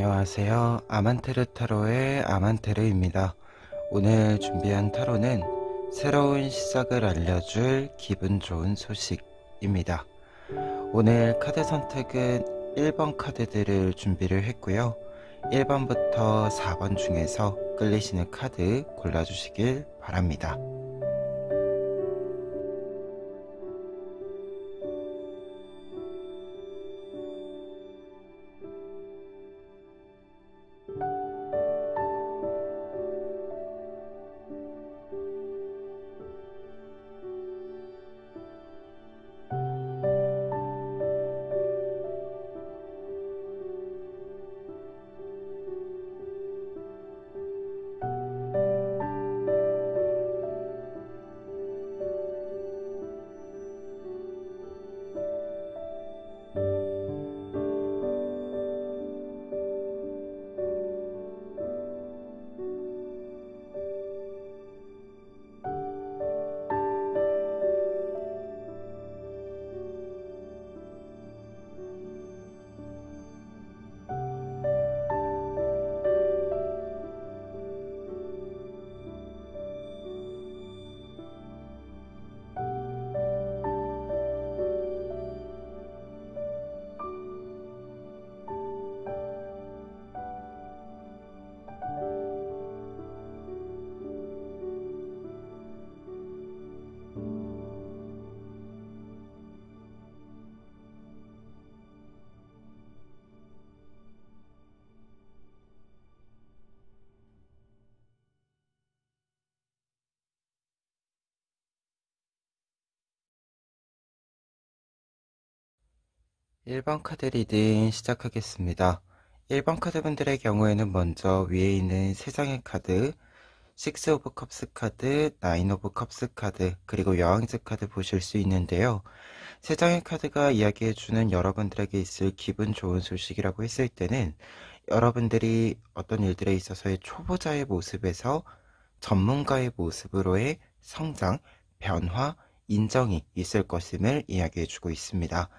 안녕하세요. 아만테르 타로의 아만테르입니다. 오늘 준비한 타로는 새로운 시작을 알려줄 기분 좋은 소식입니다. 오늘 카드 선택은 1번 카드들을 준비를 했고요. 1번부터 4번 중에서 끌리시는 카드 골라주시길 바랍니다. 일 번 카드 리딩 시작하겠습니다. 1번 카드분들의 경우에는 먼저 위에 있는 3장의 카드, 6 오브 컵스 카드, 9 오브 컵스 카드, 그리고 여왕즈 카드 보실 수 있는데요. 3장의 카드가 이야기해주는 여러분들에게 있을 기분 좋은 소식이라고 했을 때는 여러분들이 어떤 일들에 있어서의 초보자의 모습에서 전문가의 모습으로의 성장, 변화, 인정이 있을 것임을 이야기해주고 있습니다.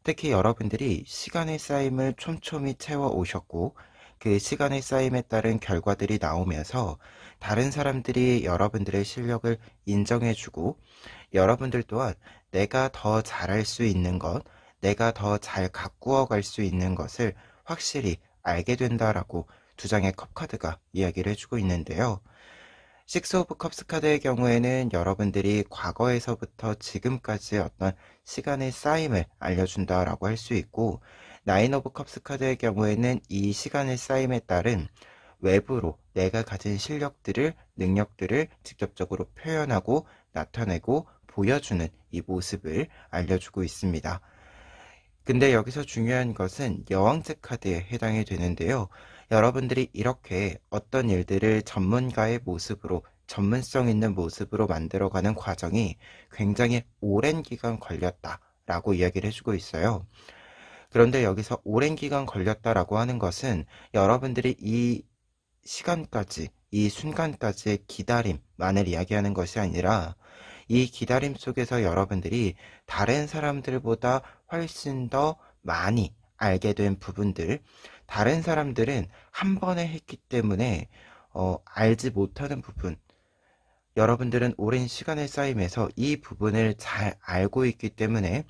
특히 여러분들이 시간의 쌓임을 촘촘히 채워 오셨고 그 시간의 쌓임에 따른 결과들이 나오면서 다른 사람들이 여러분들의 실력을 인정해주고 여러분들 또한 내가 더 잘할 수 있는 것, 내가 더 잘 가꾸어 갈 수 있는 것을 확실히 알게 된다라고 2장의 컵 카드가 이야기를 해주고 있는데요. 6 오브 컵스 카드의 경우에는 여러분들이 과거에서부터 지금까지 어떤 시간의 쌓임을 알려준다라고 할 수 있고 9 오브 컵스 카드의 경우에는 이 시간의 쌓임에 따른 외부로 내가 가진 실력들을, 능력들을 직접적으로 표현하고 나타내고 보여주는 이 모습을 알려주고 있습니다. 근데 여기서 중요한 것은 여왕즈 카드에 해당이 되는데요. 여러분들이 이렇게 어떤 일들을 전문가의 모습으로, 전문성 있는 모습으로 만들어가는 과정이 굉장히 오랜 기간 걸렸다라고 이야기를 해주고 있어요. 그런데 여기서 오랜 기간 걸렸다라고 하는 것은 여러분들이 이 시간까지, 이 순간까지의 기다림만을 이야기하는 것이 아니라 이 기다림 속에서 여러분들이 다른 사람들보다 훨씬 더 많이 알게 된 부분들, 다른 사람들은 한 번에 했기 때문에 알지 못하는 부분, 여러분들은 오랜 시간의 쌓임에서 이 부분을 잘 알고 있기 때문에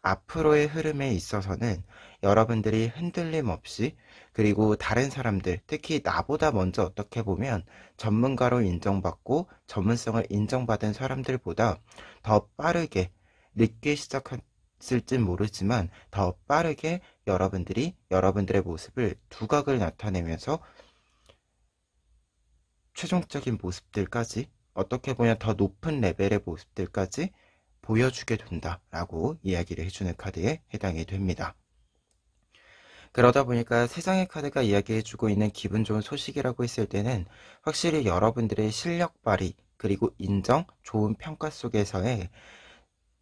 앞으로의 흐름에 있어서는 여러분들이 흔들림 없이, 그리고 다른 사람들, 특히 나보다 먼저 어떻게 보면 전문가로 인정받고 전문성을 인정받은 사람들보다 더 빠르게, 늦게 시작했을진 모르지만 더 빠르게 여러분들이 여러분들의 모습을 두각을 나타내면서 최종적인 모습들까지, 어떻게 보면 더 높은 레벨의 모습들까지 보여주게 된다라고 이야기를 해주는 카드에 해당이 됩니다. 그러다 보니까 3장의 카드가 이야기해주고 있는 기분 좋은 소식이라고 했을 때는 확실히 여러분들의 실력 발휘, 그리고 인정, 좋은 평가 속에서의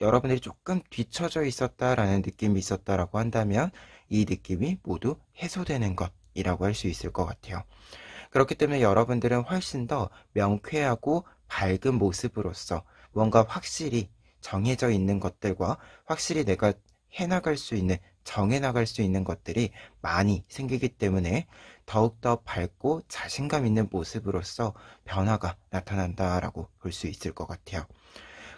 여러분들이 조금 뒤처져 있었다라는 느낌이 있었다라고 한다면 이 느낌이 모두 해소되는 것이라고 할 수 있을 것 같아요. 그렇기 때문에 여러분들은 훨씬 더 명쾌하고 밝은 모습으로서 뭔가 확실히 정해져 있는 것들과 확실히 내가 해나갈 수 있는 정해 나갈 수 있는 것들이 많이 생기기 때문에 더욱더 밝고 자신감 있는 모습으로서 변화가 나타난다라고 볼 수 있을 것 같아요.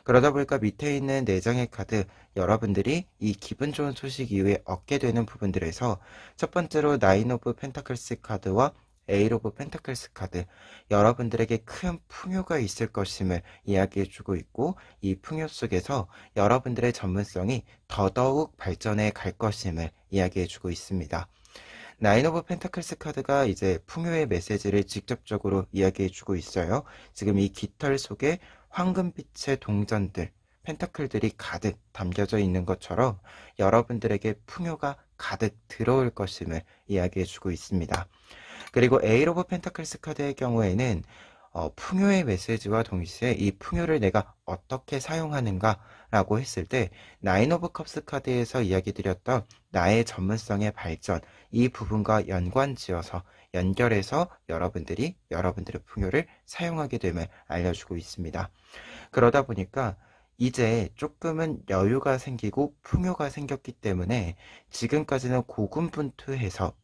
그러다 보니까 밑에 있는 4장의 카드, 여러분들이 이 기분 좋은 소식 이후에 얻게 되는 부분들에서 첫 번째로 나인 오브 펜타클스 카드와 에잇 오브 펜타클스 카드, 여러분들에게 큰 풍요가 있을 것임을 이야기해주고 있고, 이 풍요 속에서 여러분들의 전문성이 더더욱 발전해 갈 것임을 이야기해주고 있습니다. 나인 오브 펜타클스 카드가 이제 풍요의 메시지를 직접적으로 이야기해주고 있어요. 지금 이 깃털 속에 황금빛의 동전들, 펜타클들이 가득 담겨져 있는 것처럼 여러분들에게 풍요가 가득 들어올 것임을 이야기해주고 있습니다. 그리고 에잇 오브 펜타클스 카드의 경우에는 풍요의 메시지와 동시에 이 풍요를 내가 어떻게 사용하는가 라고 했을 때 나인 오브 컵스 카드에서 이야기 드렸던 나의 전문성의 발전, 이 부분과 연관지어서 연결해서 여러분들이 여러분들의 풍요를 사용하게 됨을 알려주고 있습니다. 그러다 보니까 이제 조금은 여유가 생기고 풍요가 생겼기 때문에 지금까지는 고군분투해서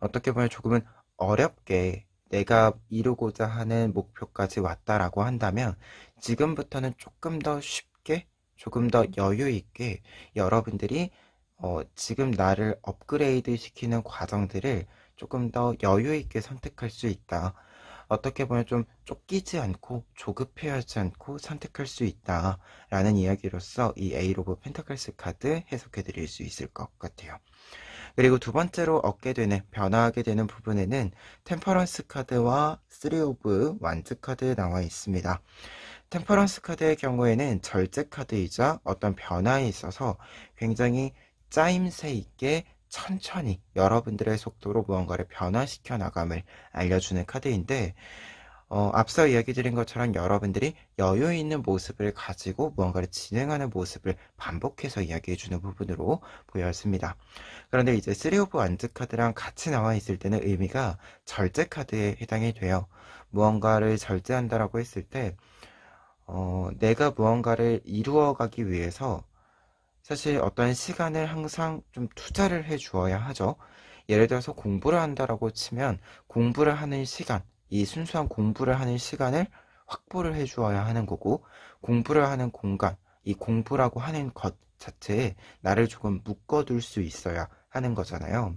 어떻게 보면 조금은 어렵게 내가 이루고자 하는 목표까지 왔다라고 한다면 지금부터는 조금 더 쉽게, 조금 더 여유 있게 여러분들이 지금 나를 업그레이드 시키는 과정들을 조금 더 여유 있게 선택할 수 있다. 어떻게 보면 좀 쫓기지 않고 조급해하지 않고 선택할 수 있다라는 이야기로서 이 에잇 오브 펜타클스 카드 해석해 드릴 수 있을 것 같아요. 그리고 두 번째로 얻게 되는, 변화하게 되는 부분에는 템퍼런스 카드와 3 오브 완즈 카드 나와 있습니다. 템퍼런스 카드의 경우에는 절제 카드이자 어떤 변화에 있어서 굉장히 짜임새 있게 천천히 여러분들의 속도로 무언가를 변화시켜 나감을 알려주는 카드인데, 앞서 이야기 드린 것처럼 여러분들이 여유 있는 모습을 가지고 무언가를 진행하는 모습을 반복해서 이야기해주는 부분으로 보였습니다. 그런데 이제 3 오브 완즈 카드랑 같이 나와 있을 때는 의미가 절제 카드에 해당이 돼요. 무언가를 절제한다라고 했을 때 내가 무언가를 이루어가기 위해서 사실 어떤 시간을 항상 좀 투자를 해 주어야 하죠. 예를 들어서 공부를 한다라고 치면 공부를 하는 시간, 이 순수한 공부를 하는 시간을 확보를 해 주어야 하는 거고, 공부를 하는 공간, 이 공부라고 하는 것 자체에 나를 조금 묶어둘 수 있어야 하는 거잖아요.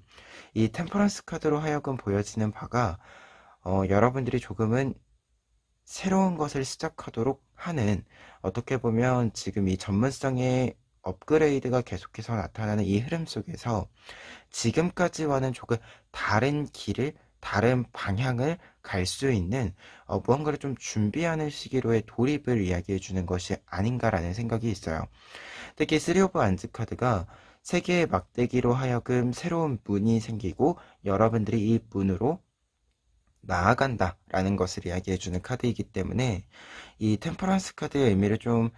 이 템퍼런스 카드로 하여금 보여지는 바가 여러분들이 조금은 새로운 것을 시작하도록 하는, 어떻게 보면 지금 이 전문성의 업그레이드가 계속해서 나타나는 이 흐름 속에서 지금까지와는 조금 다른 길을, 다른 방향을 갈 수 있는 무언가를 좀 준비하는 시기로의 돌입을 이야기해 주는 것이 아닌가라는 생각이 있어요. 특히 3 오브 안즈 카드가 세계의 막대기로 하여금 새로운 문이 생기고 여러분들이 이 문으로 나아간다 라는 것을 이야기해주는 카드이기 때문에 이 템퍼런스 카드의 의미를 좀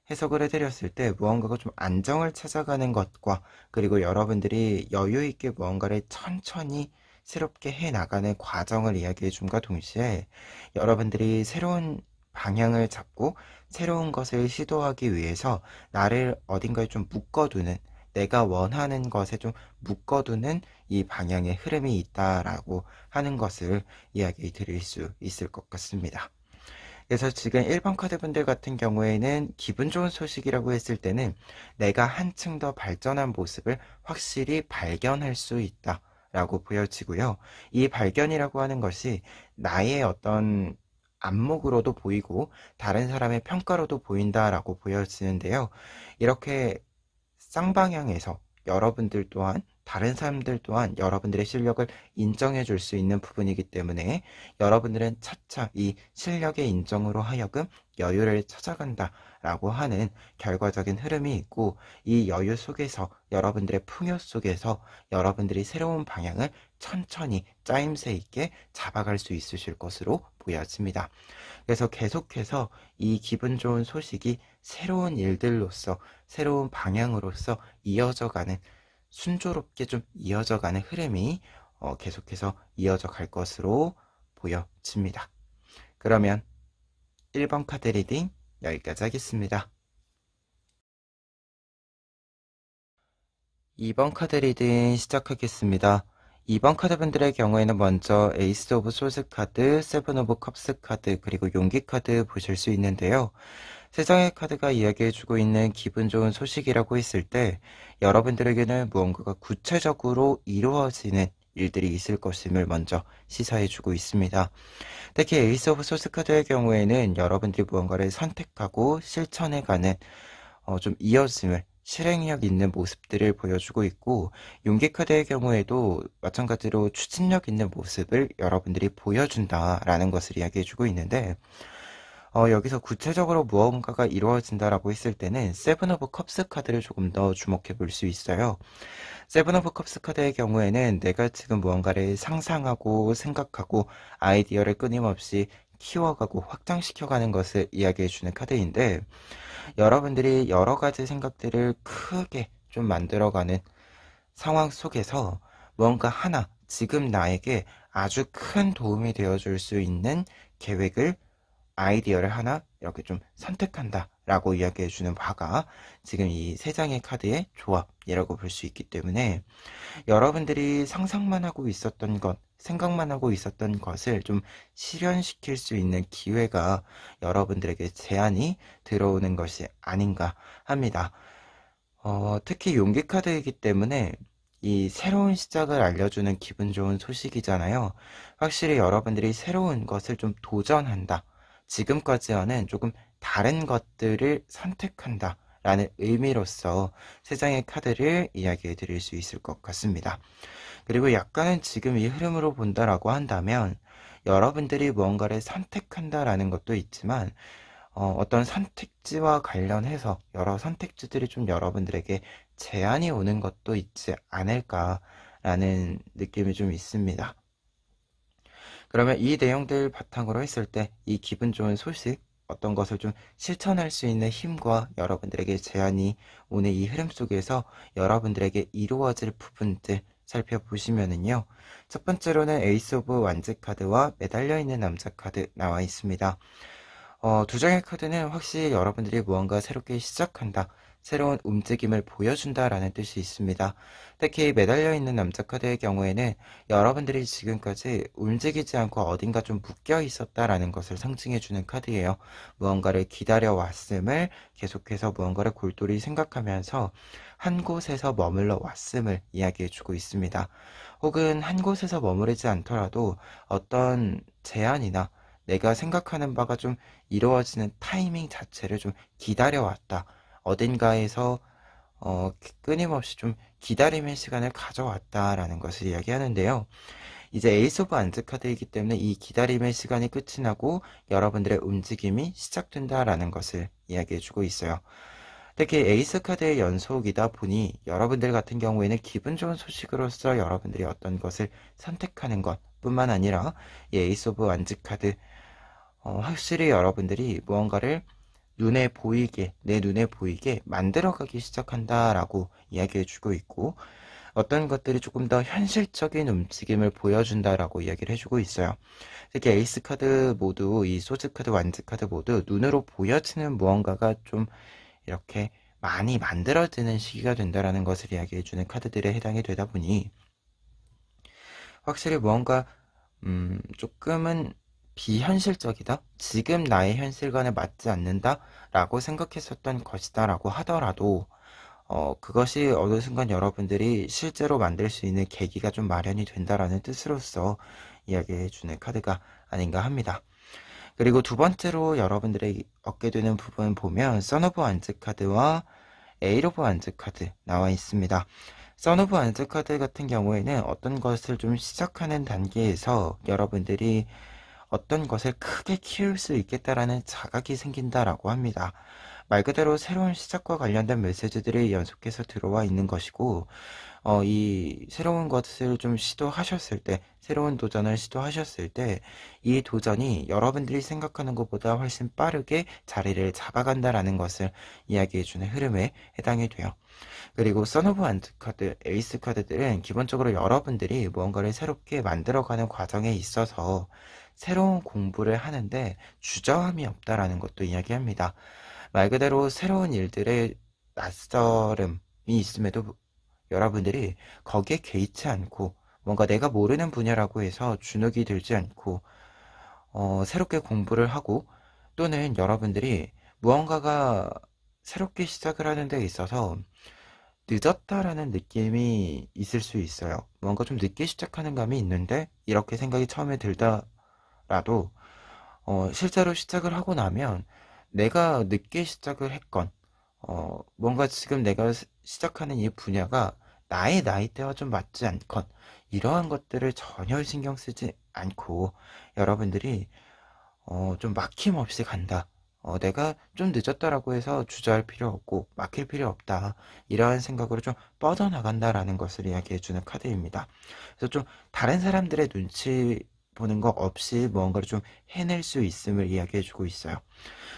해석을 해드렸을 때 무언가가 좀 안정을 찾아가는 것과, 그리고 여러분들이 여유 있게 무언가를 천천히 새롭게 해 나가는 과정을 이야기해 줌과 동시에 여러분들이 새로운 방향을 잡고 새로운 것을 시도하기 위해서 나를 어딘가에 좀 묶어두는, 내가 원하는 것에 좀 묶어두는 이 방향의 흐름이 있다라고 하는 것을 이야기 드릴 수 있을 것 같습니다. 그래서 지금 1번 카드분들 같은 경우에는 기분 좋은 소식이라고 했을 때는 내가 한층 더 발전한 모습을 확실히 발견할 수 있다 라고 보여지고요. 이 발견이라고 하는 것이 나의 어떤 안목으로도 보이고 다른 사람의 평가로도 보인다라고 보여지는데요. 이렇게 쌍방향에서 여러분들 또한, 다른 사람들 또한 여러분들의 실력을 인정해 줄 수 있는 부분이기 때문에 여러분들은 차차 이 실력의 인정으로 하여금 여유를 찾아간다 라고 하는 결과적인 흐름이 있고, 이 여유 속에서, 여러분들의 풍요 속에서 여러분들이 새로운 방향을 천천히 짜임새 있게 잡아갈 수 있으실 것으로 보여집니다. 그래서 계속해서 이 기분 좋은 소식이 새로운 일들로서, 새로운 방향으로서 이어져가는, 순조롭게 좀 이어져가는 흐름이 계속해서 이어져 갈 것으로 보여집니다. 그러면 1번 카드 리딩 여기까지 하겠습니다. 2번 카드 리딩 시작하겠습니다. 2번 카드분들의 경우에는 먼저 에이스 오브 소스 카드, 세븐 오브 컵스 카드, 그리고 용기 카드 보실 수 있는데요. 세 장의 카드가 이야기해주고 있는 기분 좋은 소식이라고 했을 때 여러분들에게는 무언가가 구체적으로 이루어지는 일들이 있을 것임을 먼저 시사해주고 있습니다. 특히 에이스 오브 소스 카드의 경우에는 여러분들이 무언가를 선택하고 실천해가는 좀 이어짐을 실행력 있는 모습들을 보여주고 있고, 용기 카드의 경우에도 마찬가지로 추진력 있는 모습을 여러분들이 보여준다라는 것을 이야기해주고 있는데, 여기서 구체적으로 무언가가 이루어진다라고 했을 때는 세븐 오브 컵스 카드를 조금 더 주목해 볼 수 있어요. 세븐 오브 컵스 카드의 경우에는 내가 지금 무언가를 상상하고 생각하고 아이디어를 끊임없이 키워가고 확장시켜가는 것을 이야기해주는 카드인데, 여러분들이 여러 가지 생각들을 크게 좀 만들어가는 상황 속에서 무언가 하나 지금 나에게 아주 큰 도움이 되어줄 수 있는 계획을, 아이디어를 하나 이렇게 좀 선택한다 라고 이야기해주는 바가 지금 이 세 장의 카드의 조합이라고 볼 수 있기 때문에, 여러분들이 상상만 하고 있었던 것, 생각만 하고 있었던 것을 좀 실현시킬 수 있는 기회가 여러분들에게 제안이 들어오는 것이 아닌가 합니다. 특히 용기 카드이기 때문에 이 새로운 시작을 알려주는 기분 좋은 소식이잖아요. 확실히 여러분들이 새로운 것을 좀 도전한다, 지금까지와는 조금 다른 것들을 선택한다 라는 의미로서 세 장의 카드를 이야기해 드릴 수 있을 것 같습니다. 그리고 약간은 지금 이 흐름으로 본다라고 한다면 여러분들이 무언가를 선택한다라는 것도 있지만, 어떤 선택지와 관련해서 여러 선택지들이 좀 여러분들에게 제한이 오는 것도 있지 않을까라는 느낌이 좀 있습니다. 그러면 이 내용들 바탕으로 했을 때 이 기분 좋은 소식, 어떤 것을 좀 실천할 수 있는 힘과 여러분들에게 제안이 오는 이 흐름 속에서 여러분들에게 이루어질 부분들 살펴보시면은요. 첫 번째로는 에이스 오브 완즈 카드와 매달려 있는 남자 카드 나와 있습니다. 두 장의 카드는 확실히 여러분들이 무언가 새롭게 시작한다, 새로운 움직임을 보여준다라는 뜻이 있습니다. 특히 매달려 있는 남자 카드의 경우에는 여러분들이 지금까지 움직이지 않고 어딘가 좀 묶여 있었다라는 것을 상징해주는 카드예요. 무언가를 기다려왔음을, 계속해서 무언가를 골똘히 생각하면서 한 곳에서 머물러 왔음을 이야기해주고 있습니다. 혹은 한 곳에서 머무르지 않더라도 어떤 제안이나 내가 생각하는 바가 좀 이루어지는 타이밍 자체를 좀 기다려왔다, 어딘가에서 끊임없이 좀 기다림의 시간을 가져왔다라는 것을 이야기하는데요. 이제 에이스 오브 안즈 카드이기 때문에 이 기다림의 시간이 끝이 나고 여러분들의 움직임이 시작된다라는 것을 이야기해주고 있어요. 특히 에이스 카드의 연속이다 보니 여러분들 같은 경우에는 기분 좋은 소식으로서 여러분들이 어떤 것을 선택하는 것 뿐만 아니라 이 에이스 오브 안즈 카드, 확실히 여러분들이 무언가를 눈에 보이게, 내 눈에 보이게 만들어가기 시작한다라고 이야기해주고 있고, 어떤 것들이 조금 더 현실적인 움직임을 보여준다라고 이야기를 해주고 있어요. 특히 에이스 카드 모두, 이 소즈 카드, 완즈 카드 모두 눈으로 보여지는 무언가가 좀 이렇게 많이 만들어지는 시기가 된다라는 것을 이야기해주는 카드들에 해당이 되다 보니, 확실히 무언가 조금은 비현실적이다, 지금 나의 현실과는 맞지 않는다 라고 생각했었던 것이다 라고 하더라도, 그것이 어느 순간 여러분들이 실제로 만들 수 있는 계기가 좀 마련이 된다라는 뜻으로서 이야기해주는 카드가 아닌가 합니다. 그리고 두 번째로 여러분들이 얻게 되는 부분 보면 선 오브 완즈 카드와 에일 오브 완즈 카드 나와 있습니다. 선 오브 완즈 카드 같은 경우에는 어떤 것을 좀 시작하는 단계에서 여러분들이 어떤 것을 크게 키울 수 있겠다라는 자각이 생긴다라고 합니다. 말 그대로 새로운 시작과 관련된 메시지들이 연속해서 들어와 있는 것이고, 이 새로운 것을 좀 시도하셨을 때, 새로운 도전을 시도하셨을 때, 이 도전이 여러분들이 생각하는 것보다 훨씬 빠르게 자리를 잡아간다라는 것을 이야기해주는 흐름에 해당이 돼요. 그리고 선 오브 완즈 카드, 에이스 카드들은 기본적으로 여러분들이 무언가를 새롭게 만들어가는 과정에 있어서 새로운 공부를 하는데 주저함이 없다라는 것도 이야기합니다. 말 그대로 새로운 일들의 낯설음이 있음에도 여러분들이 거기에 개의치 않고 뭔가 내가 모르는 분야라고 해서 주눅이 들지 않고 새롭게 공부를 하고 또는 여러분들이 무언가가 새롭게 시작을 하는 데 있어서 늦었다라는 느낌이 있을 수 있어요. 뭔가 좀 늦게 시작하는 감이 있는데 이렇게 생각이 처음에 들더라도 실제로 시작을 하고 나면 내가 늦게 시작을 했건 뭔가 지금 내가 시작하는 이 분야가 나의 나이대와 좀 맞지 않건 이러한 것들을 전혀 신경 쓰지 않고 여러분들이 좀 막힘없이 간다. 내가 좀 늦었다라고 해서 주저할 필요 없고 막힐 필요 없다. 이러한 생각으로 좀 뻗어나간다라는 것을 이야기해주는 카드입니다. 그래서 좀 다른 사람들의 눈치 보는 거 없이 무언가를 좀 해낼 수 있음을 이야기해주고 있어요.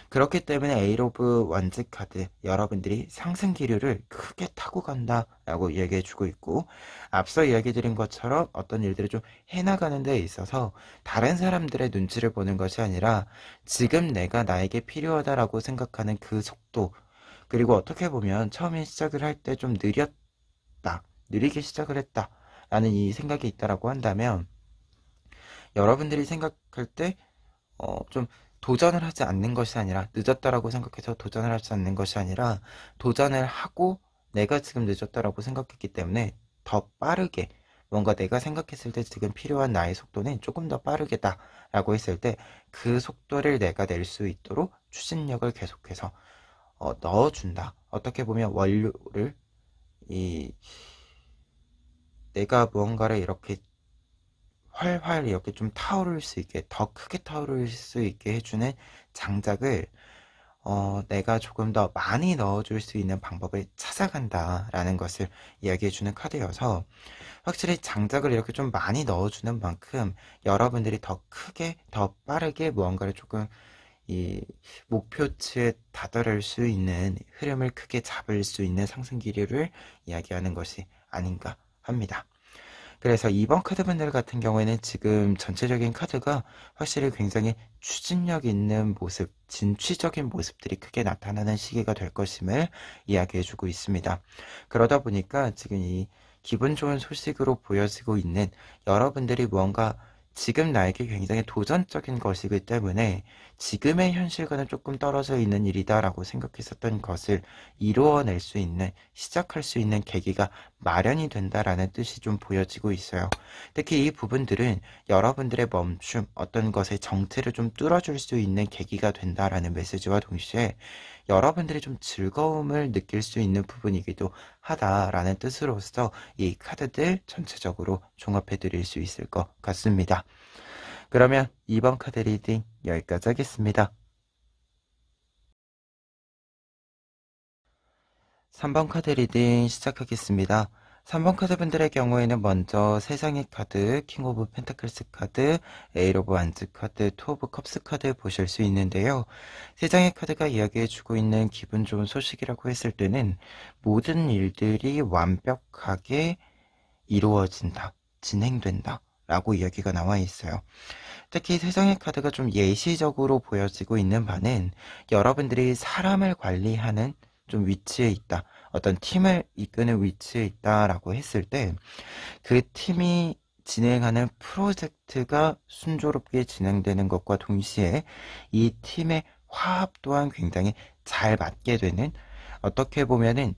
그렇기 때문에 에잇 오브 원즈 카드 여러분들이 상승 기류를 크게 타고 간다 라고 이야기해주고 있고 앞서 이야기드린 것처럼 어떤 일들을 좀 해나가는 데 있어서 다른 사람들의 눈치를 보는 것이 아니라 지금 내가 나에게 필요하다라고 생각하는 그 속도 그리고 어떻게 보면 처음에 시작을 할 때 좀 느리게 시작을 했다 라는 이 생각이 있다라고 한다면 여러분들이 생각할 때 좀 도전을 하지 않는 것이 아니라 늦었다라고 생각해서 도전을 하지 않는 것이 아니라 도전을 하고 내가 지금 늦었다라고 생각했기 때문에 더 빠르게 뭔가 내가 생각했을 때 지금 필요한 나의 속도는 조금 더 빠르게다 라고 했을 때 그 속도를 내가 낼 수 있도록 추진력을 계속해서 넣어준다. 어떻게 보면 원료를 내가 무언가를 이렇게 활활 이렇게 좀 타오를 수 있게 더 크게 타오를 수 있게 해주는 장작을 내가 조금 더 많이 넣어줄 수 있는 방법을 찾아간다 라는 것을 이야기해주는 카드여서 확실히 장작을 이렇게 좀 많이 넣어주는 만큼 여러분들이 더 크게 더 빠르게 무언가를 조금 이 목표치에 다다를 수 있는 흐름을 크게 잡을 수 있는 상승 기류를 이야기하는 것이 아닌가 합니다. 그래서 이번 카드분들 같은 경우에는 지금 전체적인 카드가 확실히 굉장히 추진력 있는 모습, 진취적인 모습들이 크게 나타나는 시기가 될 것임을 이야기해주고 있습니다. 그러다 보니까 지금 이 기분 좋은 소식으로 보여지고 있는 여러분들이 무언가 지금 나에게 굉장히 도전적인 것이기 때문에 지금의 현실과는 조금 떨어져 있는 일이다 라고 생각했었던 것을 이루어낼 수 있는 시작할 수 있는 계기가 마련이 된다라는 뜻이 좀 보여지고 있어요. 특히 이 부분들은 여러분들의 멈춤, 어떤 것의 정체를 좀 뚫어줄 수 있는 계기가 된다라는 메시지와 동시에 여러분들이 좀 즐거움을 느낄 수 있는 부분이기도 하다라는 뜻으로서 이 카드들 전체적으로 종합해 드릴 수 있을 것 같습니다. 그러면 이번 카드 리딩 여기까지 하겠습니다. 3번 카드 리딩 시작하겠습니다. 3번 카드 분들의 경우에는 먼저 세상의 카드, 킹 오브 펜타클스 카드, 에잇 오브 완즈 카드, 투 오브 컵스 카드 보실 수 있는데요. 세상의 카드가 이야기해주고 있는 기분 좋은 소식이라고 했을 때는 모든 일들이 완벽하게 이루어진다, 진행된다 라고 이야기가 나와 있어요. 특히 세상의 카드가 좀 예시적으로 보여지고 있는 바는 여러분들이 사람을 관리하는 좀 위치에 있다. 어떤 팀을 이끄는 위치에 있다라고 했을 때 그 팀이 진행하는 프로젝트가 순조롭게 진행되는 것과 동시에 이 팀의 화합 또한 굉장히 잘 맞게 되는 어떻게 보면은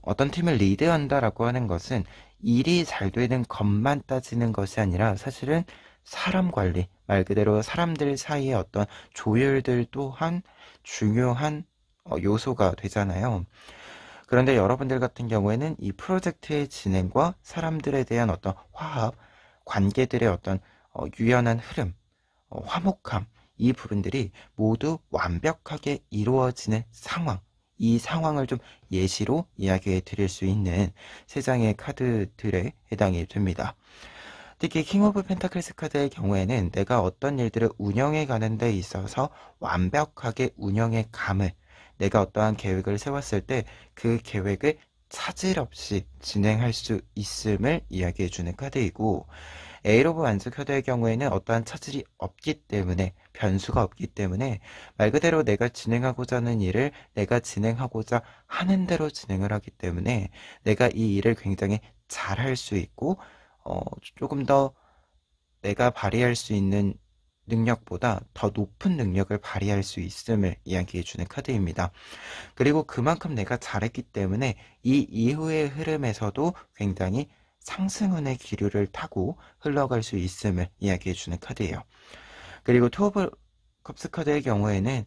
어떤 팀을 리드한다라고 하는 것은 일이 잘 되는 것만 따지는 것이 아니라 사실은 사람 관리, 말 그대로 사람들 사이의 어떤 조율들 또한 중요한 요소가 되잖아요. 그런데 여러분들 같은 경우에는 이 프로젝트의 진행과 사람들에 대한 어떤 화합, 관계들의 어떤 유연한 흐름, 화목함, 이 부분들이 모두 완벽하게 이루어지는 상황, 이 상황을 좀 예시로 이야기해 드릴 수 있는 세 장의 카드들에 해당이 됩니다. 특히 킹 오브 펜타클스 카드의 경우에는 내가 어떤 일들을 운영해 가는 데 있어서 완벽하게 운영의 감을 내가 어떠한 계획을 세웠을 때 그 계획을 차질 없이 진행할 수 있음을 이야기해 주는 카드이고 에이로브 완즈 카드의 경우에는 어떠한 차질이 없기 때문에, 변수가 없기 때문에 말 그대로 내가 진행하고자 하는 일을 내가 진행하고자 하는 대로 진행을 하기 때문에 내가 이 일을 굉장히 잘 할 수 있고 조금 더 내가 발휘할 수 있는 능력보다 더 높은 능력을 발휘할 수 있음을 이야기해주는 카드입니다. 그리고 그만큼 내가 잘했기 때문에 이 이후의 흐름에서도 굉장히 상승운의 기류를 타고 흘러갈 수 있음을 이야기해주는 카드예요. 그리고 투 오브 컵스 카드의 경우에는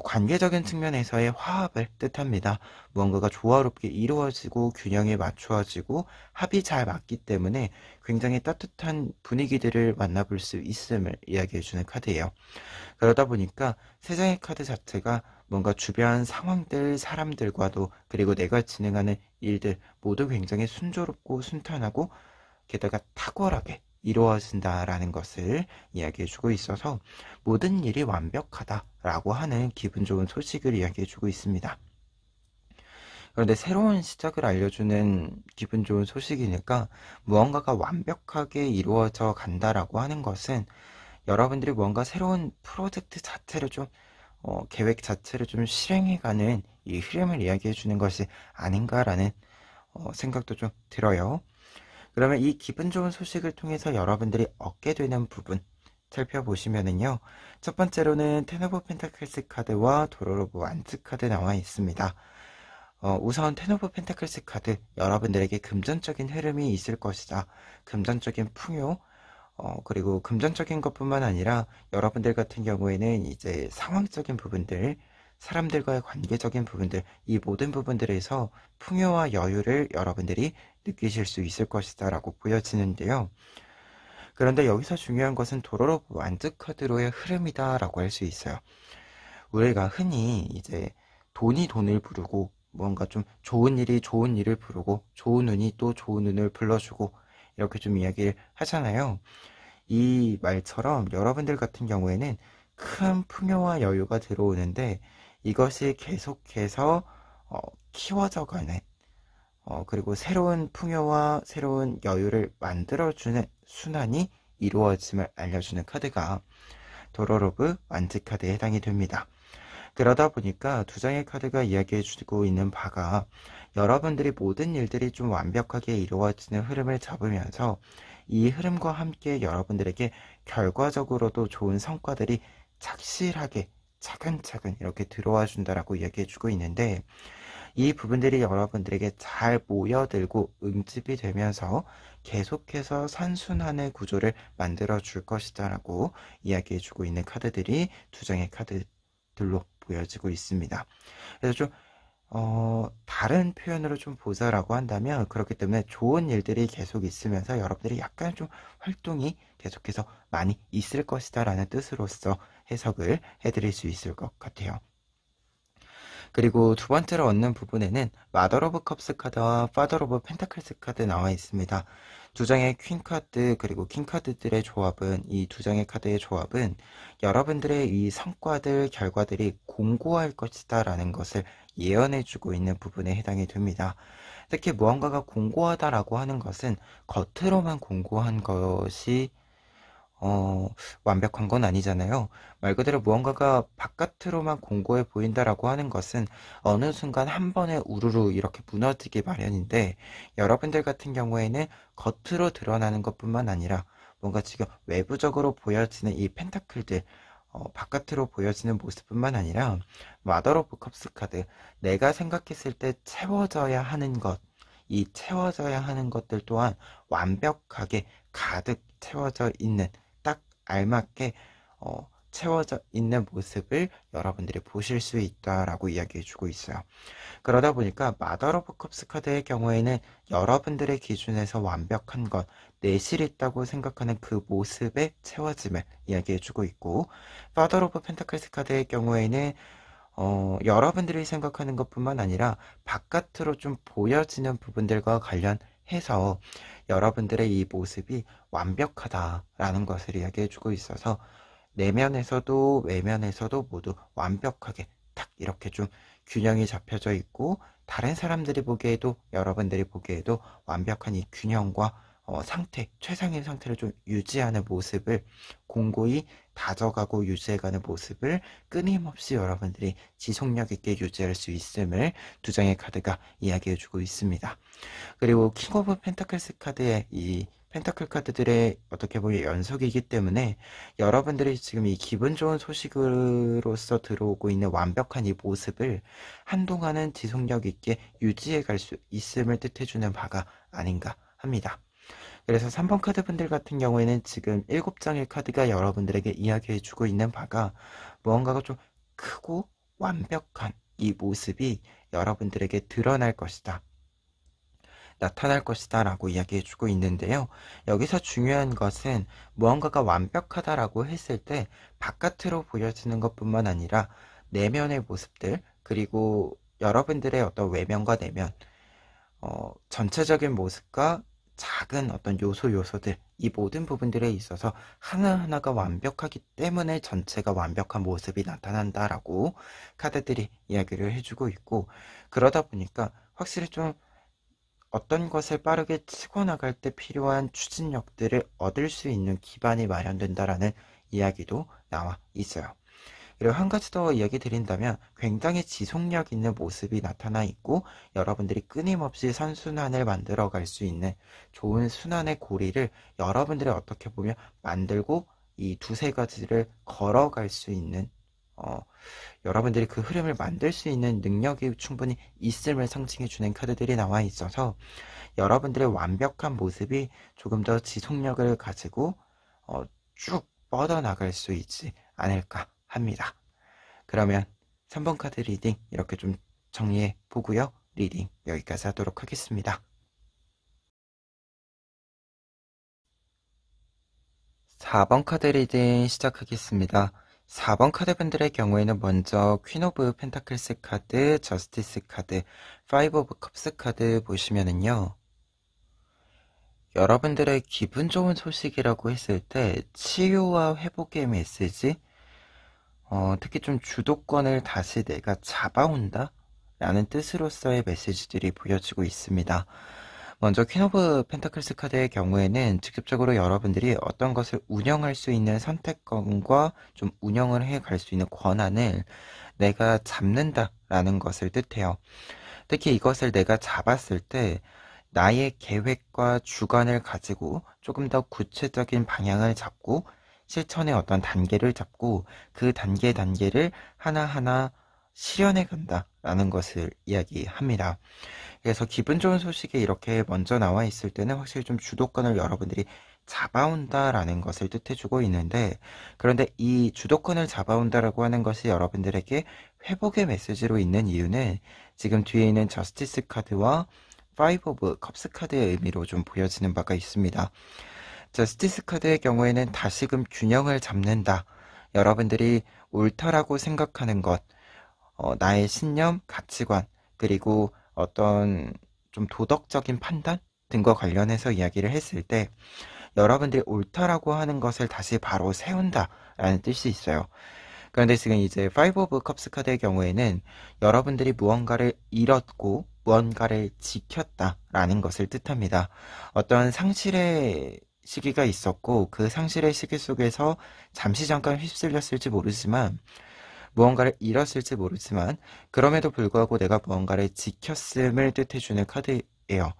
관계적인 측면에서의 화합을 뜻합니다. 무언가가 조화롭게 이루어지고 균형이 맞추어지고 합이 잘 맞기 때문에 굉장히 따뜻한 분위기들을 만나볼 수 있음을 이야기해주는 카드예요. 그러다 보니까 세 장의 카드 자체가 뭔가 주변 상황들, 사람들과도 그리고 내가 진행하는 일들 모두 굉장히 순조롭고 순탄하고 게다가 탁월하게 이루어진다라는 것을 이야기해주고 있어서 모든 일이 완벽하다라고 하는 기분 좋은 소식을 이야기해주고 있습니다. 그런데 새로운 시작을 알려주는 기분 좋은 소식이니까 무언가가 완벽하게 이루어져 간다라고 하는 것은 여러분들이 뭔가 새로운 프로젝트 자체를 좀 계획 자체를 좀 실행해가는 이 흐름을 이야기해주는 것이 아닌가라는 생각도 좀 들어요. 그러면 이 기분 좋은 소식을 통해서 여러분들이 얻게 되는 부분 살펴보시면은요. 첫 번째로는 텐 오브 펜타클스 카드와 도로 오브 완즈 카드 나와 있습니다. 우선 텐 오브 펜타클스 카드, 여러분들에게 금전적인 흐름이 있을 것이다. 금전적인 풍요, 그리고 금전적인 것뿐만 아니라 여러분들 같은 경우에는 이제 상황적인 부분들, 사람들과의 관계적인 부분들, 이 모든 부분들에서 풍요와 여유를 여러분들이 느끼실 수 있을 것이다 라고 보여지는데요. 그런데 여기서 중요한 것은 도로로 완즈 카드로의 흐름이다 라고 할 수 있어요. 우리가 흔히 이제 돈이 돈을 부르고 뭔가 좀 좋은 일이 좋은 일을 부르고 좋은 운이 또 좋은 운을 불러주고 이렇게 좀 이야기를 하잖아요. 이 말처럼 여러분들 같은 경우에는 큰 풍요와 여유가 들어오는데 이것이 계속해서 키워져가는 그리고 새로운 풍요와 새로운 여유를 만들어주는 순환이 이루어짐을 알려주는 카드가 도로로브 완즈 카드에 해당이 됩니다. 그러다 보니까 두 장의 카드가 이야기해주고 있는 바가 여러분들이 모든 일들이 좀 완벽하게 이루어지는 흐름을 잡으면서 이 흐름과 함께 여러분들에게 결과적으로도 좋은 성과들이 착실하게 차근차근 이렇게 들어와 준다라고 이야기해주고 있는데 이 부분들이 여러분들에게 잘 모여들고 응집이 되면서 계속해서 선순환의 구조를 만들어 줄 것이다 라고 이야기해주고 있는 카드들이 두 장의 카드들로 보여지고 있습니다. 그래서 좀 다른 표현으로 좀 보자라고 한다면 그렇기 때문에 좋은 일들이 계속 있으면서 여러분들이 약간 좀 활동이 계속해서 많이 있을 것이다 라는 뜻으로서 해석을 해드릴 수 있을 것 같아요. 그리고 두 번째로 얻는 부분에는 마더 오브 컵스 카드와 파더 오브 펜타클스 카드 나와 있습니다. 두 장의 퀸 카드 그리고 킹 카드들의 조합은 이 두 장의 카드의 조합은 여러분들의 이 성과들 결과들이 공고할 것이다 라는 것을 예언해주고 있는 부분에 해당이 됩니다. 특히 무언가가 공고하다라고 하는 것은 겉으로만 공고한 것이 완벽한 건 아니잖아요. 말 그대로 무언가가 바깥으로만 공고해 보인다라고 하는 것은 어느 순간 한 번에 우르르 이렇게 무너지기 마련인데 여러분들 같은 경우에는 겉으로 드러나는 것뿐만 아니라 뭔가 지금 외부적으로 보여지는 이 펜타클들 바깥으로 보여지는 모습뿐만 아니라 마더 오브 컵스 카드 내가 생각했을 때 채워져야 하는 것 이 채워져야 하는 것들 또한 완벽하게 가득 채워져 있는 딱 알맞게 채워져 있는 모습을 여러분들이 보실 수 있다라고 이야기해주고 있어요. 그러다 보니까 마더 오브 컵스 카드의 경우에는 여러분들의 기준에서 완벽한 것, 내실 있다고 생각하는 그 모습의 채워짐을 이야기해주고 있고 파더 오브 펜타클스 카드의 경우에는 여러분들이 생각하는 것뿐만 아니라 바깥으로 좀 보여지는 부분들과 관련해서 여러분들의 이 모습이 완벽하다라는 것을 이야기해주고 있어서 내면에서도 외면에서도 모두 완벽하게 딱 이렇게 좀 균형이 잡혀져 있고 다른 사람들이 보기에도 여러분들이 보기에도 완벽한 이 균형과 상태, 최상의 상태를 좀 유지하는 모습을 공고히 다져가고 유지해가는 모습을 끊임없이 여러분들이 지속력 있게 유지할 수 있음을 두 장의 카드가 이야기해주고 있습니다. 그리고 킹 오브 펜타클스 카드의 이 펜타클 카드들의 어떻게 보면 연속이기 때문에 여러분들이 지금 이 기분 좋은 소식으로서 들어오고 있는 완벽한 이 모습을 한동안은 지속력 있게 유지해 갈 수 있음을 뜻해주는 바가 아닌가 합니다. 그래서 3번 카드 분들 같은 경우에는 지금 7장의 카드가 여러분들에게 이야기해주고 있는 바가 무언가가 좀 크고 완벽한 이 모습이 여러분들에게 드러날 것이다. 나타날 것이다 라고 이야기해주고 있는데요. 여기서 중요한 것은 무언가가 완벽하다라고 했을 때 바깥으로 보여지는 것뿐만 아니라 내면의 모습들, 그리고 여러분들의 어떤 외면과 내면, 전체적인 모습과 작은 어떤 요소들, 이 모든 부분들에 있어서 하나하나가 완벽하기 때문에 전체가 완벽한 모습이 나타난다라고 카드들이 이야기를 해주고 있고, 그러다 보니까 확실히 좀 어떤 것을 빠르게 치고 나갈 때 필요한 추진력들을 얻을 수 있는 기반이 마련된다라는 이야기도 나와 있어요. 그리고 한 가지 더 이야기 드린다면 굉장히 지속력 있는 모습이 나타나 있고 여러분들이 끊임없이 선순환을 만들어 갈 수 있는 좋은 순환의 고리를 여러분들이 어떻게 보면 만들고 이 두세 가지를 걸어갈 수 있는 여러분들이 그 흐름을 만들 수 있는 능력이 충분히 있음을 상징해주는 카드들이 나와 있어서 여러분들의 완벽한 모습이 조금 더 지속력을 가지고 쭉 뻗어나갈 수 있지 않을까 합니다. 그러면 3번 카드 리딩 이렇게 좀 정리해 보고요. 리딩 여기까지 하도록 하겠습니다. 4번 카드 리딩 시작하겠습니다. 4번 카드분들의 경우에는 먼저 퀸 오브 펜타클스 카드, 저스티스 카드, 파이브 오브 컵스 카드 보시면은요. 여러분들의 기분 좋은 소식이라고 했을 때 치유와 회복의 메시지, 특히 좀 주도권을 다시 내가 잡아온다 라는 뜻으로서의 메시지들이 보여지고 있습니다. 먼저 퀸 오브 펜타클스 카드의 경우에는 직접적으로 여러분들이 어떤 것을 운영할 수 있는 선택권과 좀 운영을 해 갈 수 있는 권한을 내가 잡는다 라는 것을 뜻해요. 특히 이것을 내가 잡았을 때 나의 계획과 주관을 가지고 조금 더 구체적인 방향을 잡고 실천의 어떤 단계를 잡고 그 단계를 하나하나 실현해 간다라는 것을 이야기합니다. 그래서 기분 좋은 소식이 이렇게 먼저 나와 있을 때는 확실히 좀 주도권을 여러분들이 잡아온다라는 것을 뜻해주고 있는데, 그런데 이 주도권을 잡아온다라고 하는 것이 여러분들에게 회복의 메시지로 있는 이유는 지금 뒤에 있는 저스티스 카드와 파이브 오브 컵스 카드의 의미로 좀 보여지는 바가 있습니다. 저스티스 카드의 경우에는 다시금 균형을 잡는다. 여러분들이 옳다라고 생각하는 것, 나의 신념, 가치관, 그리고 어떤 좀 도덕적인 판단 등과 관련해서 이야기를 했을 때 여러분들이 옳다라고 하는 것을 다시 바로 세운다라는 뜻이 있어요. 그런데 지금 이제 파이브 오브 컵스 카드의 경우에는 여러분들이 무언가를 잃었고 무언가를 지켰다라는 것을 뜻합니다. 어떤 상실의 시기가 있었고 그 상실의 시기 속에서 잠시 잠깐 휩쓸렸을지 모르지만 무언가를 잃었을지 모르지만 그럼에도 불구하고 내가 무언가를 지켰음을 뜻해주는 카드예요.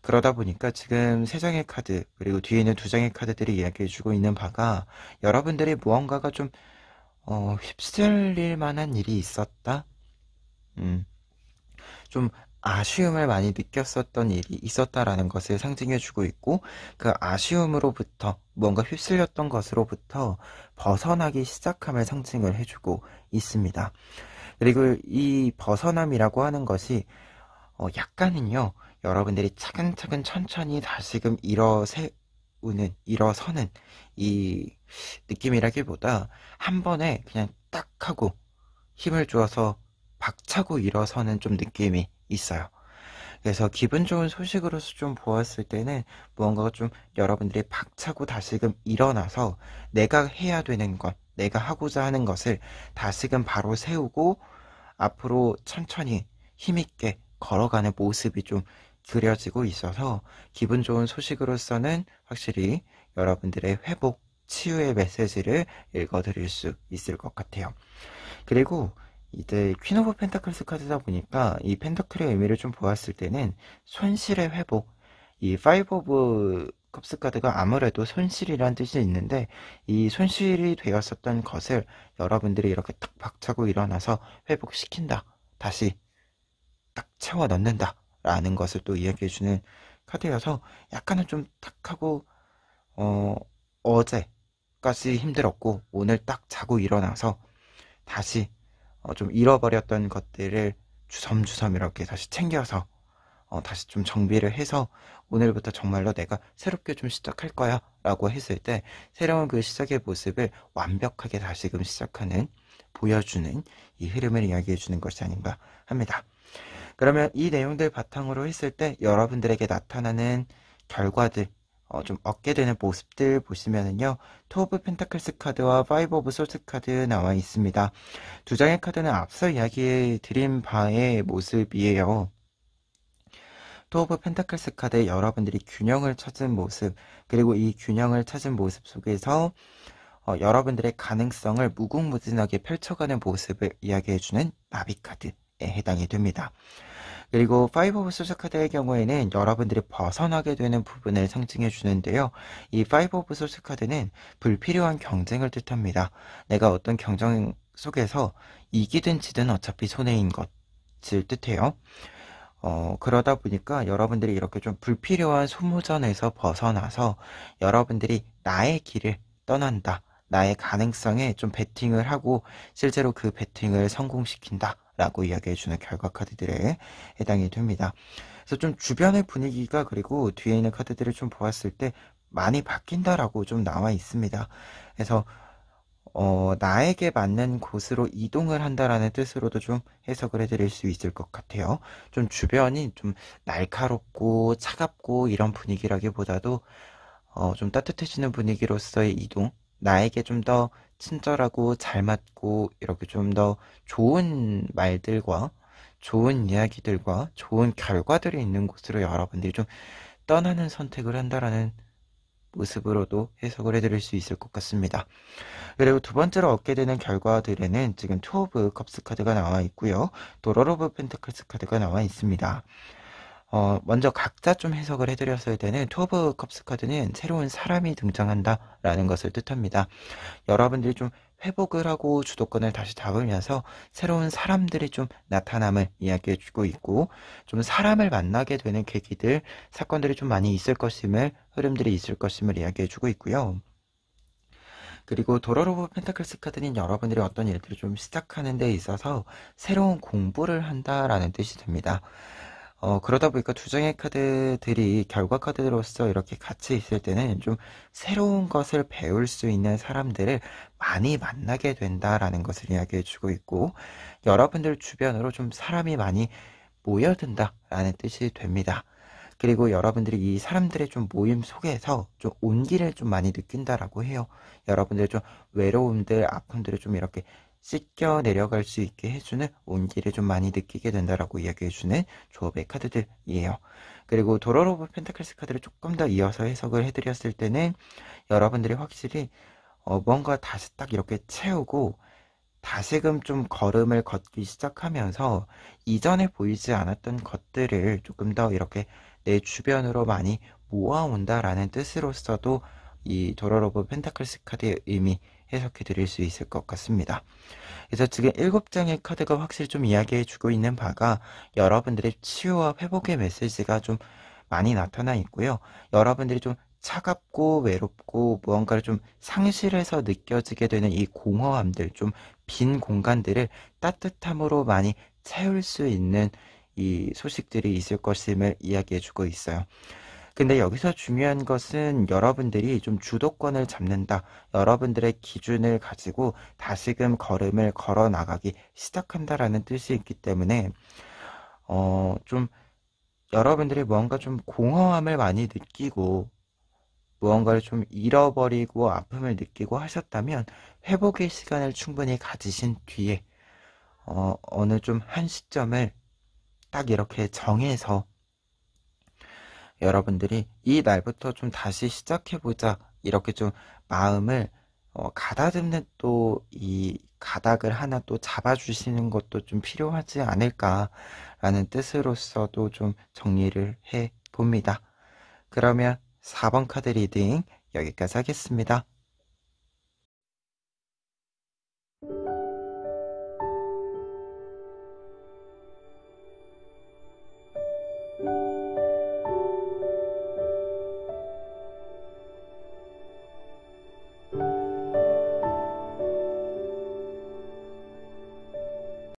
그러다 보니까 지금 3장의 카드 그리고 뒤에 있는 2장의 카드들이 이야기해주고 있는 바가 여러분들이 무언가가 좀 휩쓸릴 만한 일이 있었다? 좀 아쉬움을 많이 느꼈었던 일이 있었다라는 것을 상징해주고 있고 그 아쉬움으로부터 뭔가 휩쓸렸던 것으로부터 벗어나기 시작함을 상징을 해주고 있습니다. 그리고 이 벗어남이라고 하는 것이 약간은요 여러분들이 차근차근 천천히 다시금 일어서는 이 느낌이라기보다 한 번에 그냥 딱 하고 힘을 주어서 박차고 일어서는 좀 느낌이 있어요. 그래서 기분 좋은 소식으로서 좀 보았을 때는 무언가가 좀 여러분들이 박차고 다시금 일어나서 내가 해야 되는 것, 내가 하고자 하는 것을 다시금 바로 세우고 앞으로 천천히 힘있게 걸어가는 모습이 좀 그려지고 있어서 기분 좋은 소식으로서는 확실히 여러분들의 회복, 치유의 메시지를 읽어드릴 수 있을 것 같아요. 그리고 이제 퀸 오브 펜타클스 카드다 보니까 이 펜타클의 의미를 좀 보았을 때는 손실의 회복, 이 파이브 오브 컵스 카드가 아무래도 손실이란 뜻이 있는데 이 손실이 되었었던 것을 여러분들이 이렇게 딱 박차고 일어나서 회복시킨다, 다시 딱 채워 넣는다 라는 것을 또 이야기해주는 카드여서 약간은 좀 탁하고 어제까지 힘들었고 오늘 딱 자고 일어나서 다시 좀 잃어버렸던 것들을 주섬주섬 이렇게 다시 챙겨서 다시 좀 정비를 해서 오늘부터 정말로 내가 새롭게 좀 시작할 거야 라고 했을 때 새로운 그 시작의 모습을 완벽하게 다시금 시작하는, 보여주는 이 흐름을 이야기해 주는 것이 아닌가 합니다. 그러면 이 내용들 바탕으로 했을 때 여러분들에게 나타나는 결과들, 좀 얻게 되는 모습들 보시면은요, 투 오브 펜타클스 카드와 파이브 오브 소스 카드 나와 있습니다. 두 장의 카드는 앞서 이야기해 드린 바의 모습이에요. 투 오브 펜타클스 카드에 여러분들이 균형을 찾은 모습, 그리고 이 균형을 찾은 모습 속에서 여러분들의 가능성을 무궁무진하게 펼쳐가는 모습을 이야기해주는 나비 카드에 해당이 됩니다. 그리고 파이브 오브 소스 카드의 경우에는 여러분들이 벗어나게 되는 부분을 상징해 주는데요. 이 파이브 오브 소스 카드는 불필요한 경쟁을 뜻합니다. 내가 어떤 경쟁 속에서 이기든 지든 어차피 손해인 것을 뜻해요. 그러다 보니까 여러분들이 이렇게 좀 불필요한 소모전에서 벗어나서 여러분들이 나의 길을 떠난다, 나의 가능성에 좀 베팅을 하고 실제로 그 베팅을 성공시킨다 라고 이야기해주는 결과 카드들에 해당이 됩니다. 그래서 좀 주변의 분위기가, 그리고 뒤에 있는 카드들을 좀 보았을 때 많이 바뀐다라고 좀 나와 있습니다. 그래서 나에게 맞는 곳으로 이동을 한다라는 뜻으로도 좀 해석을 해드릴 수 있을 것 같아요. 좀 주변이 좀 날카롭고 차갑고 이런 분위기라기보다도 좀 따뜻해지는 분위기로서의 이동, 나에게 좀 더 친절하고 잘 맞고 이렇게 좀 더 좋은 말들과 좋은 이야기들과 좋은 결과들이 있는 곳으로 여러분들이 좀 떠나는 선택을 한다라는 모습으로도 해석을 해드릴 수 있을 것 같습니다. 그리고 두 번째로 얻게 되는 결과들에는 지금 투 오브 컵스 카드가 나와 있고요, 도럴 오브 펜타클스 카드가 나와 있습니다. 먼저 각자 좀 해석을 해드렸을 때는 투 오브 컵스 카드는 새로운 사람이 등장한다 라는 것을 뜻합니다. 여러분들이 좀 회복을 하고 주도권을 다시 잡으면서 새로운 사람들이 좀 나타남을 이야기해 주고 있고, 좀 사람을 만나게 되는 계기들, 사건들이 좀 많이 있을 것임을, 흐름들이 있을 것임을 이야기해 주고 있고요. 그리고 도럴 오브 펜타클스 카드는 여러분들이 어떤 일들을 좀 시작하는 데 있어서 새로운 공부를 한다라는 뜻이 됩니다. 그러다 보니까 두 장의 카드들이 결과 카드로서 이렇게 같이 있을 때는 좀 새로운 것을 배울 수 있는 사람들을 많이 만나게 된다라는 것을 이야기해 주고 있고, 여러분들 주변으로 좀 사람이 많이 모여든다라는 뜻이 됩니다. 그리고 여러분들이 이 사람들의 좀 모임 속에서 좀 온기를 좀 많이 느낀다라고 해요. 여러분들의 좀 외로움들, 아픔들을 좀 이렇게 씻겨 내려갈 수 있게 해주는 온기를 좀 많이 느끼게 된다라고 이야기해주는 조합의 카드들이에요. 그리고 도럴 오브 펜타클스 카드를 조금 더 이어서 해석을 해드렸을 때는 여러분들이 확실히 뭔가 다시 딱 이렇게 채우고 다시금 좀 걸음을 걷기 시작하면서 이전에 보이지 않았던 것들을 조금 더 이렇게 내 주변으로 많이 모아온다라는 뜻으로서도 이 도럴 오브 펜타클스 카드의 의미 해석해 드릴 수 있을 것 같습니다. 그래서 지금 7장의 카드가 확실히 좀 이야기해 주고 있는 바가 여러분들의 치유와 회복의 메시지가 좀 많이 나타나 있고요. 여러분들이 좀 차갑고 외롭고 무언가를 좀 상실해서 느껴지게 되는 이 공허함들, 좀 빈 공간들을 따뜻함으로 많이 채울 수 있는 이 소식들이 있을 것임을 이야기해 주고 있어요. 근데 여기서 중요한 것은 여러분들이 좀 주도권을 잡는다, 여러분들의 기준을 가지고 다시금 걸음을 걸어 나가기 시작한다라는 뜻이 있기 때문에 좀 여러분들이 뭔가 좀 공허함을 많이 느끼고 무언가를 좀 잃어버리고 아픔을 느끼고 하셨다면 회복의 시간을 충분히 가지신 뒤에 어느 좀 한 시점을 딱 이렇게 정해서 여러분들이 이 날부터 좀 다시 시작해보자. 이렇게 좀 마음을 가다듬는 또 이 가닥을 하나 또 잡아주시는 것도 좀 필요하지 않을까라는 뜻으로서도 좀 정리를 해 봅니다. 그러면 4번 카드 리딩 여기까지 하겠습니다.